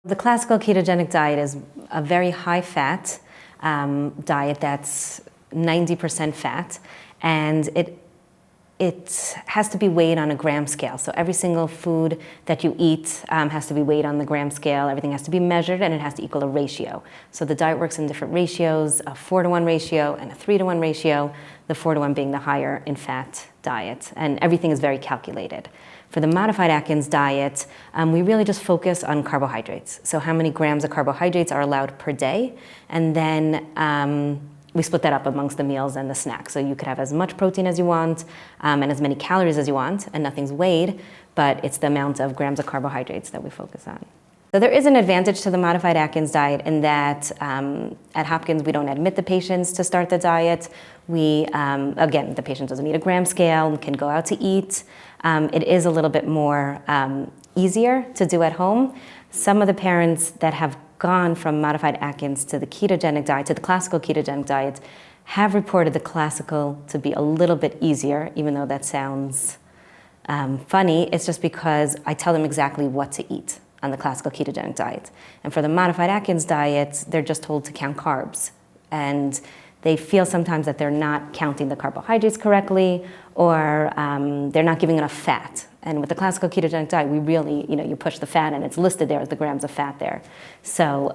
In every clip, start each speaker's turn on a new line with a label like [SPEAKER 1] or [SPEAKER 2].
[SPEAKER 1] The classical ketogenic diet is a very high-fat diet that's 90% fat, and it has to be weighed on a gram scale. So every single food that you eat has to be weighed on the gram scale. Everything has to be measured, and it has to equal a ratio. So the diet works in different ratios, a 4-to-1 ratio and a 3-to-1 ratio, the 4-to-1 being the higher in fat diet, and everything is very calculated. For the modified Atkins diet, we really just focus on carbohydrates. So how many grams of carbohydrates are allowed per day, and then we split that up amongst the meals and the snacks. So you could have as much protein as you want and as many calories as you want, and nothing's weighed, but it's the amount of grams of carbohydrates that we focus on. So there is an advantage to the modified Atkins diet in that at Hopkins we don't admit the patients to start the diet. Again, the patient doesn't need a gram scale, can go out to eat. It is a little bit more easier to do at home. Some of the parents that have gone from modified Atkins to the ketogenic diet, to the classical ketogenic diet, have reported the classical to be a little bit easier, even though that sounds funny. It's just because I tell them exactly what to eat on the classical ketogenic diet. And for the modified Atkins diet, they're just told to count carbs. And they feel sometimes that they're not counting the carbohydrates correctly, or they're not giving enough fat. And with the classical ketogenic diet, we really, you push the fat and it's listed there as the grams of fat there. So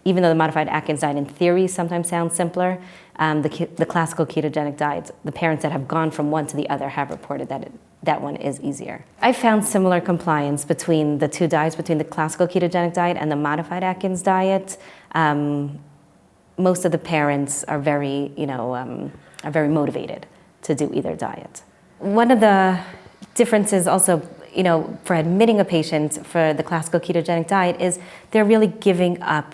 [SPEAKER 1] even though the modified Atkins diet in theory sometimes sounds simpler, the classical ketogenic diet, the parents that have gone from one to the other have reported that that one is easier. I found similar compliance between the two diets, between the classical ketogenic diet and the modified Atkins diet. Most of the parents are very motivated to do either diet. One of the differences also, for admitting a patient for the classical ketogenic diet is they're really giving up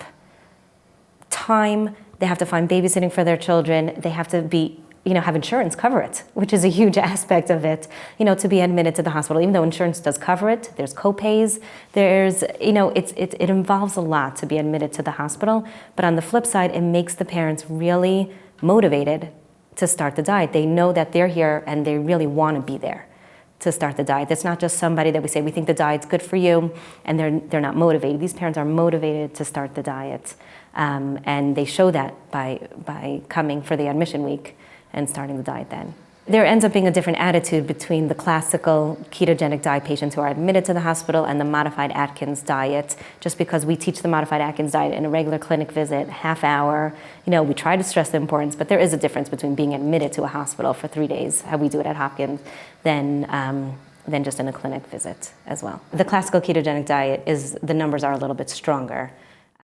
[SPEAKER 1] time. They have to find babysitting for their children. They have to be, have insurance cover it, which is a huge aspect of it, to be admitted to the hospital. Even though insurance does cover it, there's co-pays, it involves a lot to be admitted to the hospital. But on the flip side, it makes the parents really motivated to start the diet. They know that they're here and they really want to be there to start the diet. It's not just somebody that we say, we think the diet's good for you, and they're not motivated. These parents are motivated to start the diet. And they show that by coming for the admission week and starting the diet then. There ends up being a different attitude between the classical ketogenic diet patients who are admitted to the hospital and the modified Atkins diet, just because we teach the modified Atkins diet in a regular clinic visit, half hour. We try to stress the importance, but there is a difference between being admitted to a hospital for 3 days, how we do it at Hopkins, than just in a clinic visit as well. The classical ketogenic diet the numbers are a little bit stronger.